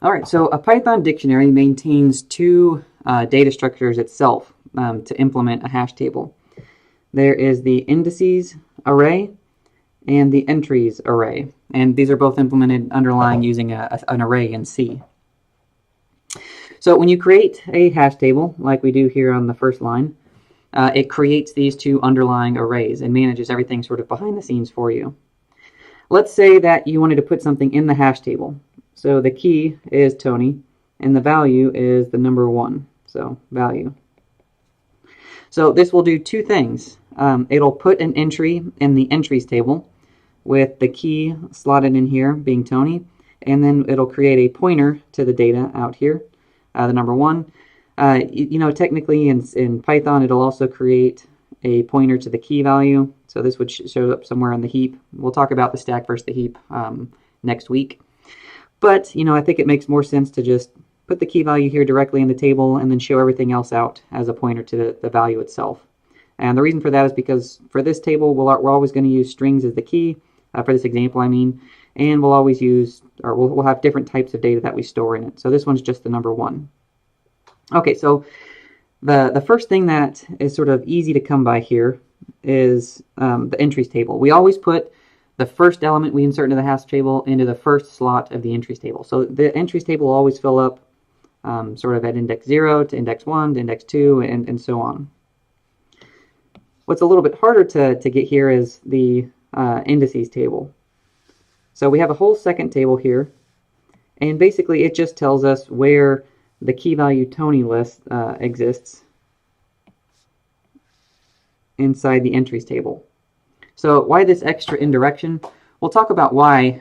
All right, so a Python dictionary maintains two data structures itself to implement a hash table. There is the indices array and the entries array, and these are both implemented underlying using an array in C. So when you create a hash table, like we do here on the first line, it creates these two underlying arrays and manages everything sort of behind the scenes for you. Let's say that you wanted to put something in the hash table. So the key is Tony, and the value is the number 1, so value. So this will do two things. It'll put an entry in the entries table with the key slotted in here being Tony, and then it'll create a pointer to the data out here, the number 1. Technically in Python, it'll also create a pointer to the key value. So this would show up somewhere on the heap. We'll talk about the stack versus the heap next week. But, I think it makes more sense to just put the key value here directly in the table and then show everything else out as a pointer to the value itself. And the reason for that is because for this table, we're always going to use strings as the key, for this example, I mean, and we'll always use, or we'll have different types of data that we store in it. So this one's just the number 1. Okay, so the first thing that is sort of easy to come by here is the entries table. We always put the first element we insert into the hash table into the first slot of the entries table. So the entries table will always fill up sort of at index 0 to index 1 to index 2 and so on. What's a little bit harder to get here is the indices table. So we have a whole second table here, and basically it just tells us where the key value Tony list exists inside the entries table. So why this extra indirection? We'll talk about why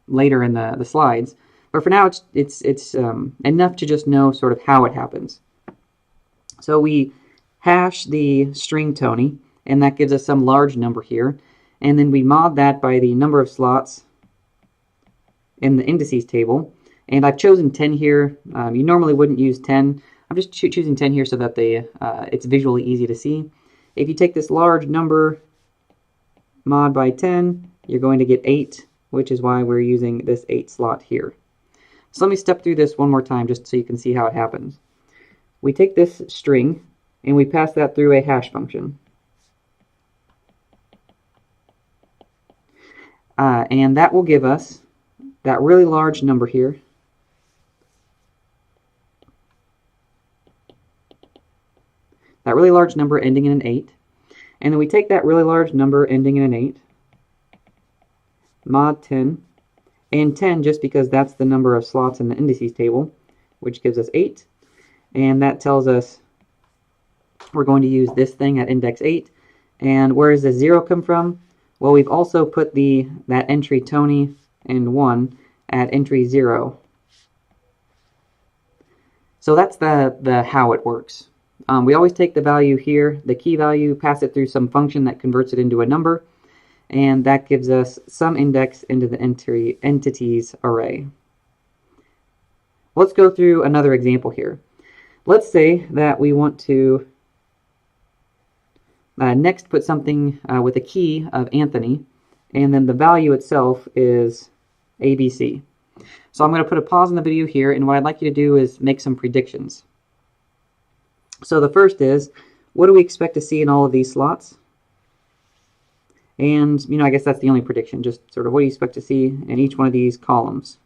later in the slides, but for now it's enough to just know sort of how it happens. So we hash the string Tony, and that gives us some large number here, and then we mod that by the number of slots in the indices table. And I've chosen 10 here. You normally wouldn't use 10. I'm just choosing 10 here so that it's visually easy to see. If you take this large number, mod by 10, you're going to get 8, which is why we're using this 8 slot here. So let me step through this one more time just so you can see how it happens. We take this string and we pass that through a hash function. And that will give us that really large number here. That really large number ending in an 8. And then we take that really large number ending in an 8, mod 10, and 10 just because that's the number of slots in the indices table, which gives us 8. And that tells us we're going to use this thing at index 8. And where does the 0 come from? Well, we've also put that entry Tony and 1 at entry 0. So that's the how it works. We always take the value here, the key value, pass it through some function that converts it into a number, and that gives us some index into the entities array. Let's go through another example here. Let's say that we want to next put something with a key of Anthony, and then the value itself is ABC. So I'm going to put a pause in the video here, and what I'd like you to do is make some predictions. So the first is, what do we expect to see in all of these slots? And, I guess that's the only prediction, just sort of what do you expect to see in each one of these columns.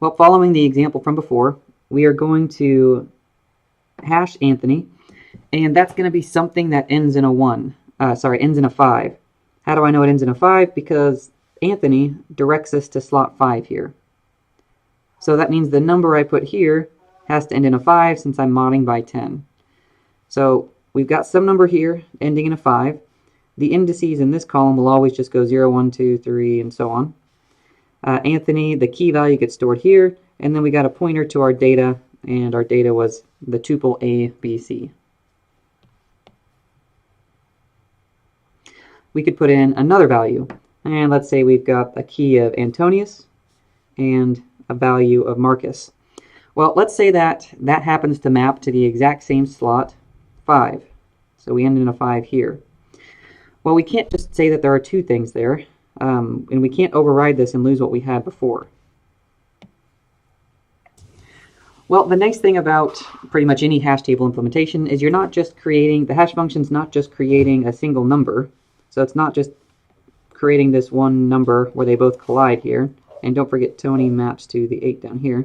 Well, following the example from before, we are going to hash Anthony, and that's going to be something that ends in ends in a 5. How do I know it ends in a 5? Because Anthony directs us to slot 5 here. So that means the number I put here has to end in a 5 since I'm modding by 10. So we've got some number here ending in a 5. The indices in this column will always just go 0, 1, 2, 3, and so on. Anthony, the key value gets stored here, and then we got a pointer to our data, and our data was the tuple A, B, C. We could put in another value, and let's say we've got a key of Antonius and a value of Marcus. Well, let's say that happens to map to the exact same slot 5. So we end in a 5 here. Well, we can't just say that there are two things there, and we can't override this and lose what we had before. Well, the nice thing about pretty much any hash table implementation is you're not just creating, the hash function's not just creating a single number. So it's not just creating this one number where they both collide here. And don't forget Tony maps to the 8 down here.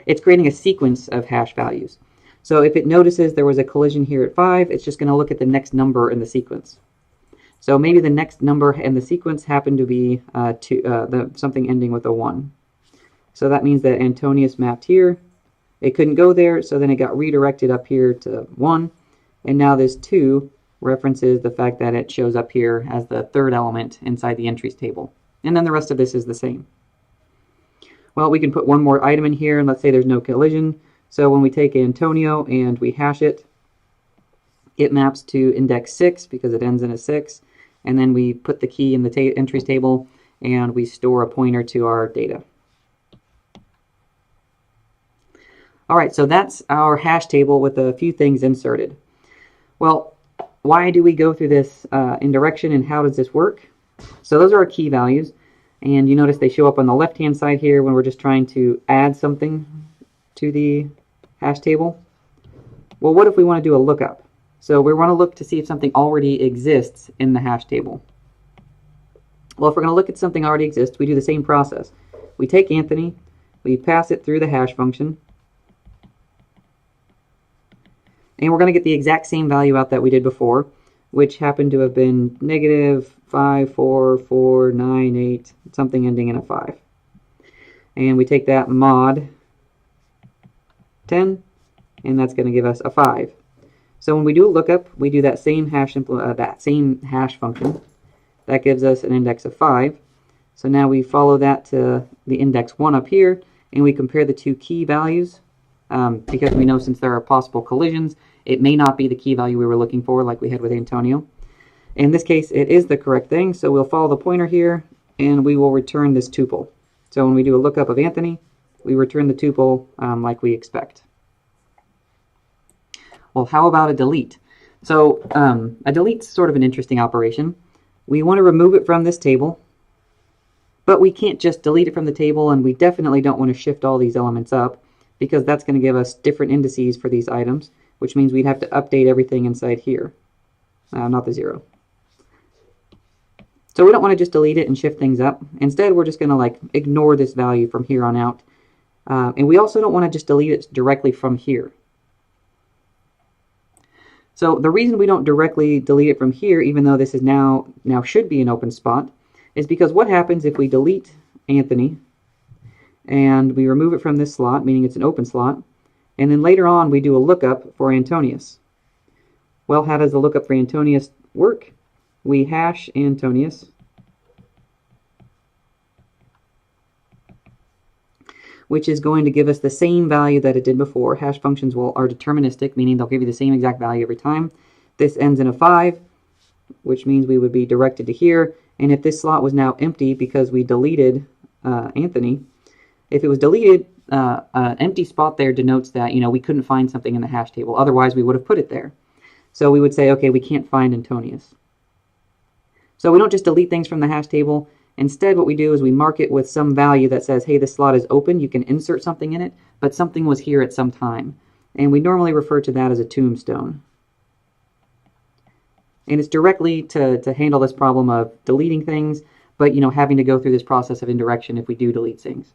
It's creating a sequence of hash values. So if it notices there was a collision here at 5, it's just going to look at the next number in the sequence. So maybe the next number in the sequence happened to be something ending with a 1. So that means that Antonius mapped here. It couldn't go there, so then it got redirected up here to 1. And now this 2 references the fact that it shows up here as the third element inside the entries table. And then the rest of this is the same. Well, we can put one more item in here, and let's say there's no collision. So when we take Antonio and we hash it, it maps to index 6 because it ends in a 6. And then we put the key in the entries table, and we store a pointer to our data. All right, so that's our hash table with a few things inserted. Well, why do we go through this indirection, and how does this work? So those are our key values, and you notice they show up on the left-hand side here when we're just trying to add something to the hash table. Well, what if we want to do a lookup? So we want to look to see if something already exists in the hash table. Well, if we're going to look at something already exists, we do the same process. We take Anthony, we pass it through the hash function, and we're going to get the exact same value out that we did before, which happened to have been negative 5, 4, 4, 9, 8, something ending in a 5. And we take that mod 10, and that's going to give us a 5. So when we do a lookup, we do that same hash function. That gives us an index of 5. So now we follow that to the index 1 up here, and we compare the two key values. Because we know since there are possible collisions, it may not be the key value we were looking for like we had with Antonio. In this case, it is the correct thing, so we'll follow the pointer here, and we will return this tuple. So when we do a lookup of Anthony, we return the tuple like we expect. Well, how about a delete? So a delete's sort of an interesting operation. We want to remove it from this table, but we can't just delete it from the table, and we definitely don't want to shift all these elements up, because that's going to give us different indices for these items, which means we'd have to update everything inside here, not the 0. So we don't want to just delete it and shift things up. Instead, we're just going to ignore this value from here on out. And we also don't want to just delete it directly from here. So the reason we don't directly delete it from here, even though this is now should be an open spot, is because what happens if we delete Anthony and we remove it from this slot, meaning it's an open slot, and then later on we do a lookup for Antonius. Well, how does the lookup for Antonius work? We hash Antonius, which is going to give us the same value that it did before. Hash functions are deterministic, meaning they'll give you the same exact value every time. This ends in a 5, which means we would be directed to here. And if this slot was now empty because we deleted Anthony, if it was deleted, an empty spot there denotes that we couldn't find something in the hash table. Otherwise, we would have put it there. So we would say, okay, we can't find Antonius. So we don't just delete things from the hash table. Instead, what we do is we mark it with some value that says, hey, this slot is open. You can insert something in it, but something was here at some time. And we normally refer to that as a tombstone. And it's directly to handle this problem of deleting things, but having to go through this process of indirection if we do delete things.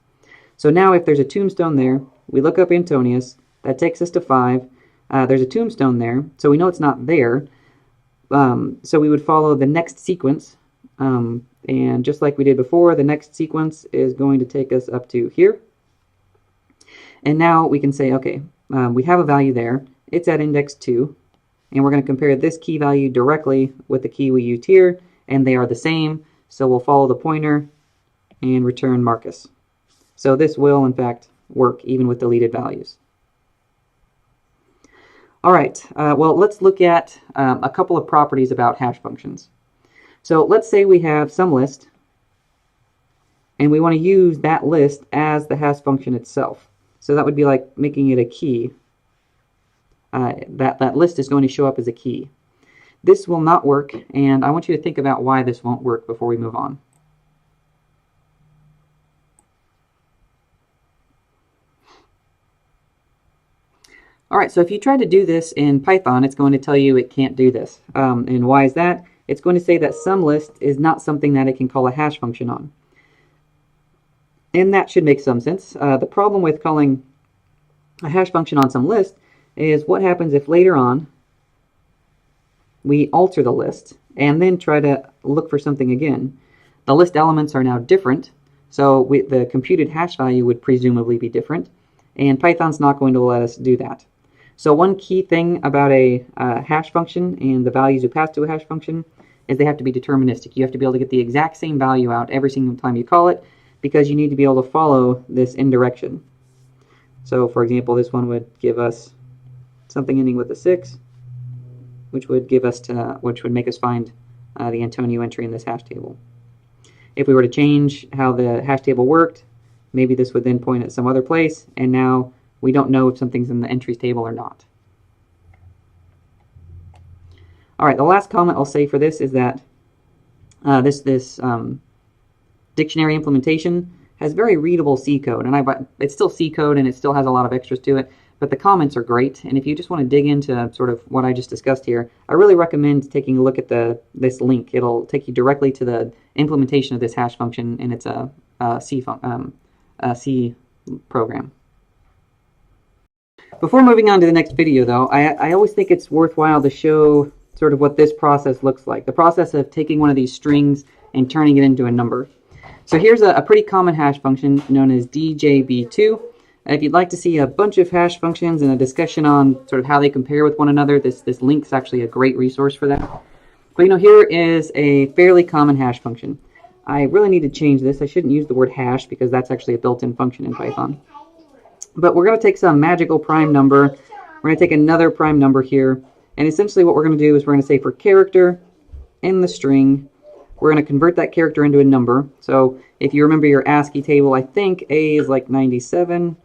So now if there's a tombstone there, we look up Antonius, that takes us to 5. There's a tombstone there, so we know it's not there. So we would follow the next sequence, and just like we did before, the next sequence is going to take us up to here. And now we can say, okay, we have a value there. It's at index 2, and we're going to compare this key value directly with the key we used here, and they are the same, so we'll follow the pointer and return Marcus. So this will, in fact, work even with deleted values. All right, well, let's look at a couple of properties about hash functions. So let's say we have some list, and we want to use that list as the hash function itself. So that would be like making it a key. That list is going to show up as a key. This will not work, and I want you to think about why this won't work before we move on. Alright, so if you try to do this in Python, it's going to tell you it can't do this. And why is that? It's going to say that SUMList is not something that it can call a hash function on. And that should make some sense. The problem with calling a hash function on some list is what happens if later on we alter the list and then try to look for something again. The list elements are now different, so the computed hash value would presumably be different, and Python's not going to let us do that. So one key thing about a hash function and the values you pass to a hash function is they have to be deterministic. You have to be able to get the exact same value out every single time you call it, because you need to be able to follow this indirection. So for example, this one would give us something ending with a 6, which would give us which would make us find the Antonio entry in this hash table. If we were to change how the hash table worked, maybe this would then point at some other place, and now we don't know if something's in the entries table or not. Alright, the last comment I'll say for this is that this dictionary implementation has very readable C code, and it's still C code and it still has a lot of extras to it, but the comments are great, and if you just want to dig into sort of what I just discussed here, I really recommend taking a look at this link. It'll take you directly to the implementation of this hash function, and it's a C program. Before moving on to the next video, though, I always think it's worthwhile to show sort of what this process looks like. The process of taking one of these strings and turning it into a number. So here's a pretty common hash function known as DJB2. If you'd like to see a bunch of hash functions and a discussion on sort of how they compare with one another, this link's actually a great resource for that. But here is a fairly common hash function. I really need to change this. I shouldn't use the word hash because that's actually a built-in function in Python. But we're going to take some magical prime number. We're going to take another prime number here. And essentially what we're going to do is we're going to say for character in the string, we're going to convert that character into a number. So if you remember your ASCII table, I think A is like 97.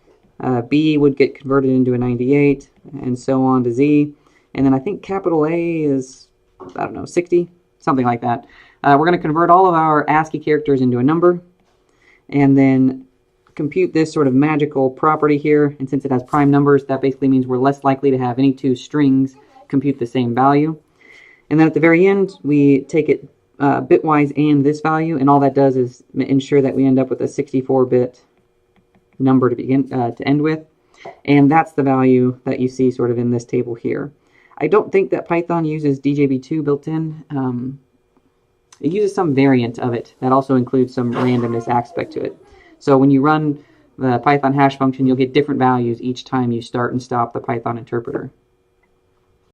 B would get converted into a 98, and so on to Z. And then I think capital A is, I don't know, 60, something like that. We're going to convert all of our ASCII characters into a number, and then compute this sort of magical property here. And since it has prime numbers, that basically means we're less likely to have any two strings compute the same value. And then at the very end, we take it bitwise and this value, and all that does is ensure that we end up with a 64-bit number to end with, and that's the value that you see sort of in this table here. I don't think that Python uses DJB2 built in. It uses some variant of it that also includes some randomness aspect to it. So when you run the Python hash function, you'll get different values each time you start and stop the Python interpreter.